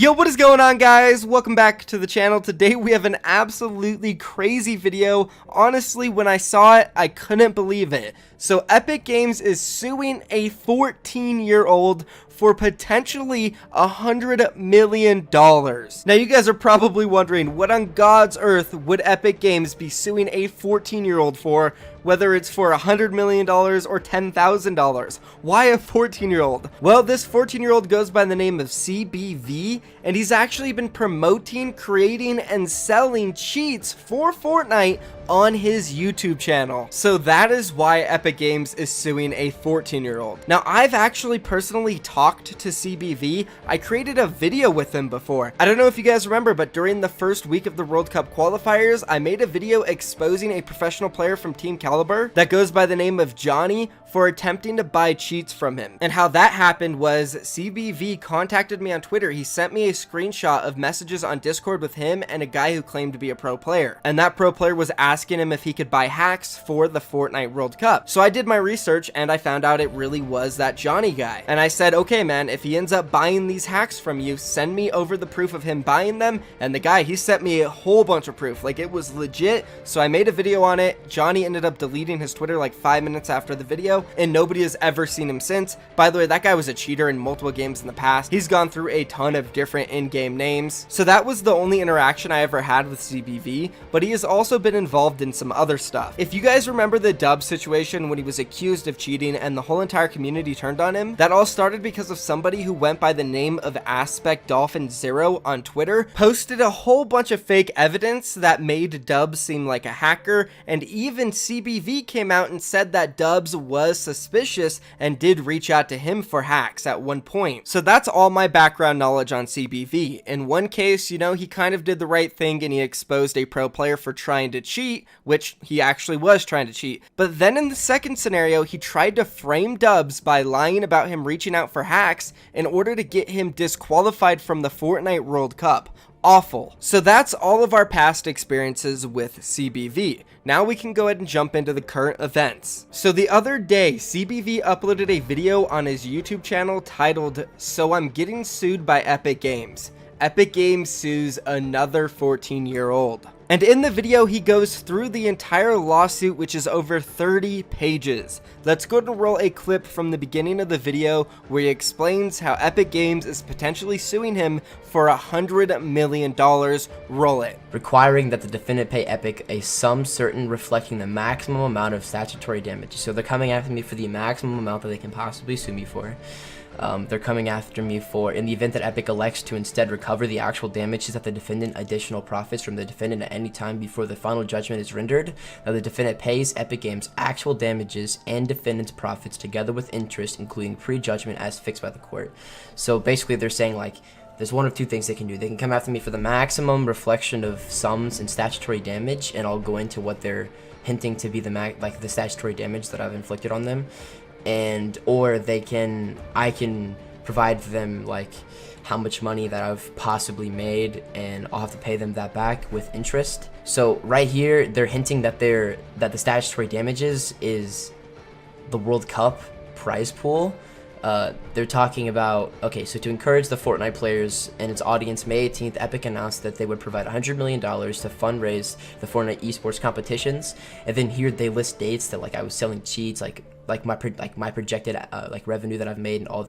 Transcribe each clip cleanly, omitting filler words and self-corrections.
Yo, what is going on, guys? Welcome back to the channel. Today we have an absolutely crazy video. Honestly, when I saw it, I couldn't believe it. So Epic Games is suing a 14-year-old for potentially $100 million. Now you guys are probably wondering, what on God's earth would Epic Games be suing a 14-year-old for, whether it's for $100 million or $10,000? Why a 14-year-old? Well, this 14-year-old goes by the name of CBV, and he's actually been promoting, creating, and selling cheats for Fortnite on his YouTube channel. So that is why Epic Games is suing a 14-year-old. Now, I've actually personally talked to CBV. I created a video with him before. I don't know if you guys remember, but during the first week of the World Cup qualifiers, I made a video exposing a professional player from Team Caliber that goes by the name of Johnny for attempting to buy cheats from him. And how that happened was CBV contacted me on Twitter. He sent me a screenshot of messages on Discord with him and a guy who claimed to be a pro player. And that pro player was asking him if he could buy hacks for the Fortnite World Cup. So I did my research and I found out it really was that Johnny guy. And I said, okay man, if he ends up buying these hacks from you, send me over the proof of him buying them. And the guy, he sent me a whole bunch of proof. Like, it was legit. So I made a video on it. Johnny ended up deleting his Twitter like 5 minutes after the video, and nobody has ever seen him since. By the way, that guy was a cheater in multiple games in the past. He's gone through a ton of different in-game names. So that was the only interaction I ever had with CBV, but he has also been involved in some other stuff. If you guys remember the Dub situation when he was accused of cheating and the whole entire community turned on him, that all started because of somebody who went by the name of Aspect Dolphin Zero on Twitter, posted a whole bunch of fake evidence that made Dubs seem like a hacker, and even CBV came out and said that Dubs was suspicious and did reach out to him for hacks at one point. So that's all my background knowledge on CBV. In one case, you know, he kind of did the right thing and he exposed a pro player for trying to cheat, which he actually was trying to cheat. But then in the second scenario, he tried to frame Dubs by lying about him reaching out for hacks in order to get him disqualified from the Fortnite World Cup. Awful. So that's all of our past experiences with CBV. Now we can go ahead and jump into the current events. So the other day, CBV uploaded a video on his YouTube channel titled, "So I'm Getting Sued by Epic Games. Epic Games sues another 14-year-old." And in the video, he goes through the entire lawsuit, which is over 30 pages. Let's go and roll a clip from the beginning of the video where he explains how Epic Games is potentially suing him for $100 million. Roll it. Requiring that the defendant pay Epic a sum certain reflecting the maximum amount of statutory damage. So they're coming after me for the maximum amount that they can possibly sue me for. They're coming after me for, in the event that Epic elects to instead recover the actual damages that the defendant additional profits from the defendant at any time before the final judgment is rendered, that the defendant pays Epic Games actual damages and defendant's profits together with interest, including pre-judgment as fixed by the court. So basically they're saying, like, there's one of two things they can do. They can come after me for the maximum reflection of sums and statutory damage, and I'll go into what they're hinting to be the statutory damage that I've inflicted on them. Or I can provide for them like how much money that I've possibly made, and I'll have to pay them that back with interest. So right here they're hinting that the statutory damages is the World Cup prize pool. They're talking about, okay, so to encourage the Fortnite players and its audience, May 18th, Epic announced that they would provide $100 million to fundraise the Fortnite esports competitions. And then here they list dates that, like, I was selling cheats, like my projected revenue that I've made and all.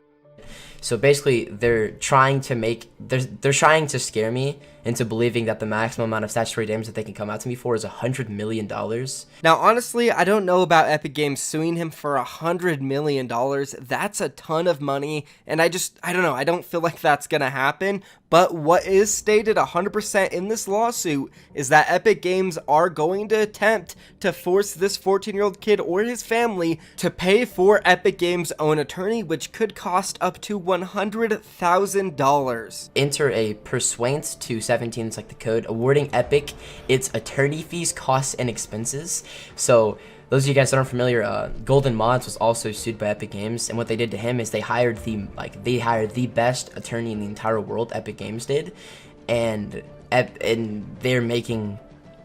So basically they're trying to scare me into believing that the maximum amount of statutory damage that they can come out to me for is $100 million. Now, honestly, I don't know about Epic Games suing him for $100 million. That's a ton of money, and I don't know, I don't feel like that's gonna happen. But what is stated 100% in this lawsuit is that Epic Games are going to attempt to force this 14-year-old kid or his family to pay for Epic Games' own attorney, which could cost up to $100,000. Enter a pursuant to 17, it's like the code, awarding Epic its attorney fees, costs, and expenses. So those of you guys that aren't familiar, Golden Mods was also sued by Epic Games, and what they did to him is they hired the best attorney in the entire world. Epic Games did, and they're making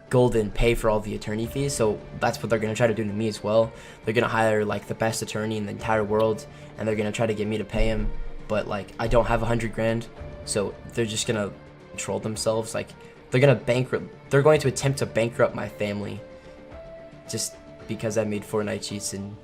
Golden pay for all the attorney fees. So that's what they're gonna try to do to me as well. They're gonna hire like the best attorney in the entire world, and they're gonna try to get me to pay him. But like, I don't have 100 grand. So they're just gonna control themselves. Like they're going to attempt to bankrupt my family just because I made Fortnite cheats and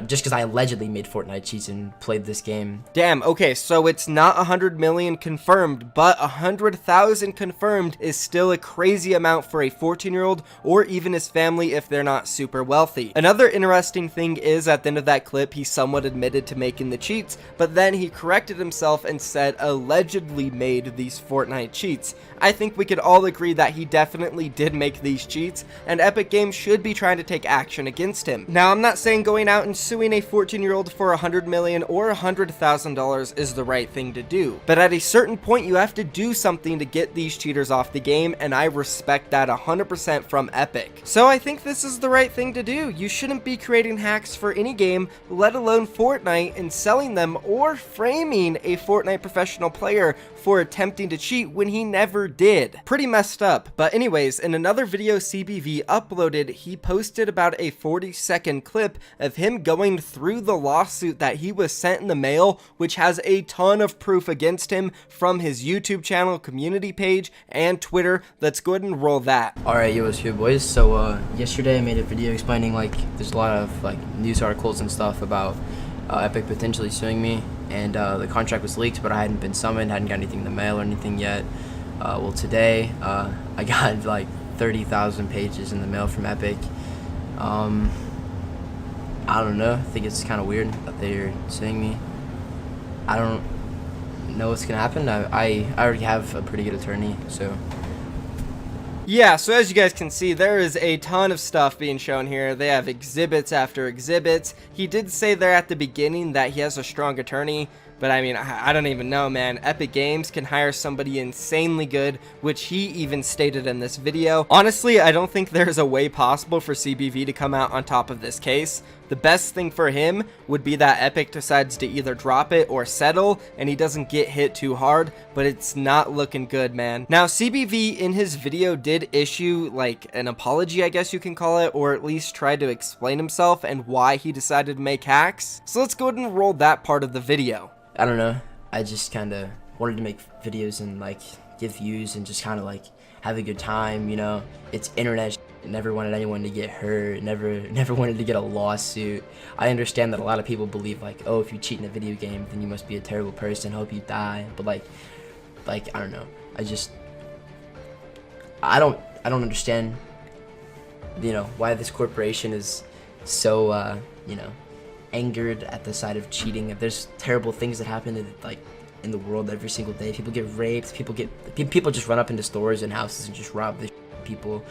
just because I allegedly made Fortnite cheats and played this game. Damn, okay, so it's not 100 million confirmed, but 100,000 confirmed is still a crazy amount for a 14-year-old or even his family if they're not super wealthy. Another interesting thing is at the end of that clip, he somewhat admitted to making the cheats, but then he corrected himself and said allegedly made these Fortnite cheats. I think we could all agree that he definitely did make these cheats, and Epic Games should be trying to take action against him. Now, I'm not saying going out and suing a 14-year-old for $100 million or $100,000 is the right thing to do, but at a certain point you have to do something to get these cheaters off the game, and I respect that 100% from Epic. So I think this is the right thing to do. You shouldn't be creating hacks for any game, let alone Fortnite, and selling them or framing a Fortnite professional player for attempting to cheat when he never did. Pretty messed up. But anyways, in another video CBV uploaded, he posted about a 40-second clip of him going through the lawsuit that he was sent in the mail, which has a ton of proof against him from his YouTube channel, community page, and Twitter. Let's go ahead and roll that. Alright, yo, what's good, boys? So yesterday I made a video explaining like there's a lot of like news articles and stuff about Epic potentially suing me, and the contract was leaked, but I hadn't been summoned, hadn't got anything in the mail or anything yet. Well, today I got like 30,000 pages in the mail from Epic. I don't know, I think it's kind of weird that they're suing me. I don't know what's gonna happen. I already have a pretty good attorney, so. Yeah, so as you guys can see, there is a ton of stuff being shown here. They have exhibits after exhibits. He did say there at the beginning that he has a strong attorney, but I mean, I don't even know, man. Epic Games can hire somebody insanely good, which he even stated in this video. Honestly, I don't think there's a way possible for CBV to come out on top of this case. The best thing for him would be that Epic decides to either drop it or settle, and he doesn't get hit too hard, but it's not looking good, man. Now, CBV in his video did issue like an apology, I guess you can call it, or at least try to explain himself and why he decided to make hacks. So let's go ahead and roll that part of the video. I don't know, I just kind of wanted to make videos and like give views and just kind of like have a good time, you know. It's internet. Never wanted anyone to get hurt, never wanted to get a lawsuit. I understand that a lot of people believe like, oh, if you cheat in a video game, then you must be a terrible person, hope you die. But like I don't know, I don't understand, you know, why this corporation is so you know, angered at the sight of cheating. If there's terrible things that happen in the world every single day, people get raped, people just run up into stores and houses and just rob the people.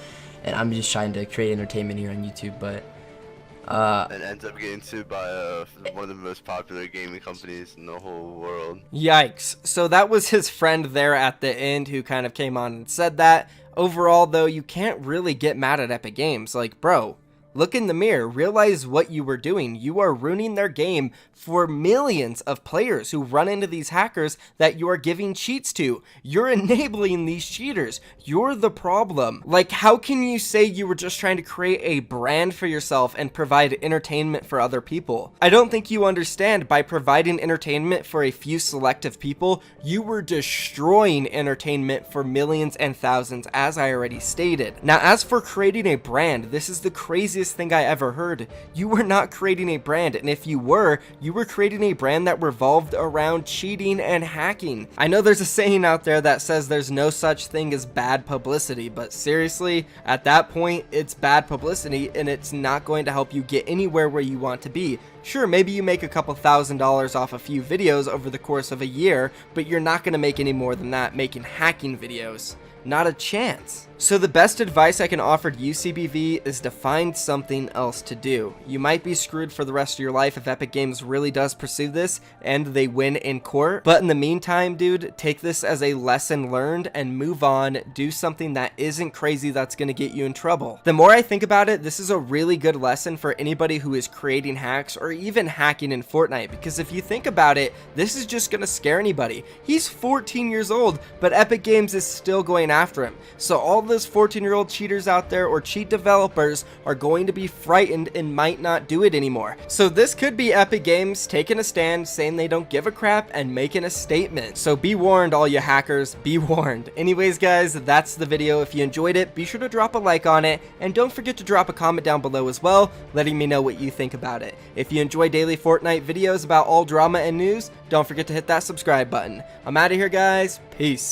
And I'm just trying to create entertainment here on YouTube, but and ends up getting sued by one of the most popular gaming companies in the whole world. Yikes. So that was his friend there at the end who kind of came on and said that. Overall, though, you can't really get mad at Epic Games. Like, bro, look in the mirror, realize what you were doing. You are ruining their game for millions of players who run into these hackers that you are giving cheats to. You're enabling these cheaters. You're the problem. Like, how can you say you were just trying to create a brand for yourself and provide entertainment for other people? I don't think you understand. By providing entertainment for a few selective people, you were destroying entertainment for millions and thousands, as I already stated. Now, as for creating a brand, this is the craziest thing I ever heard. You were not creating a brand, and if you were creating a brand that revolved around cheating and hacking. I know there's a saying out there that says there's no such thing as bad publicity, but seriously, at that point, it's bad publicity, and it's not going to help you get anywhere where you want to be. Sure, maybe you make a couple $1,000s off a few videos over the course of a year, but you're not going to make any more than that making hacking videos. Not a chance. So the best advice I can offer to you, CBV, is to find something else to do. You might be screwed for the rest of your life if Epic Games really does pursue this and they win in court. But in the meantime, dude, take this as a lesson learned and move on. Do something that isn't crazy that's going to get you in trouble. The more I think about it, this is a really good lesson for anybody who is creating hacks or even hacking in Fortnite. Because if you think about it, this is just going to scare anybody. He's 14 years old, but Epic Games is still going after him. So all those 14-year-old cheaters out there or cheat developers are going to be frightened and might not do it anymore. So this could be Epic Games taking a stand, saying they don't give a crap and making a statement. So be warned, all you hackers, be warned. Anyways guys, that's the video. If you enjoyed it, be sure to drop a like on it, and don't forget to drop a comment down below as well, letting me know what you think about it. If you enjoy daily Fortnite videos about all drama and news, don't forget to hit that subscribe button. I'm out of here guys, peace.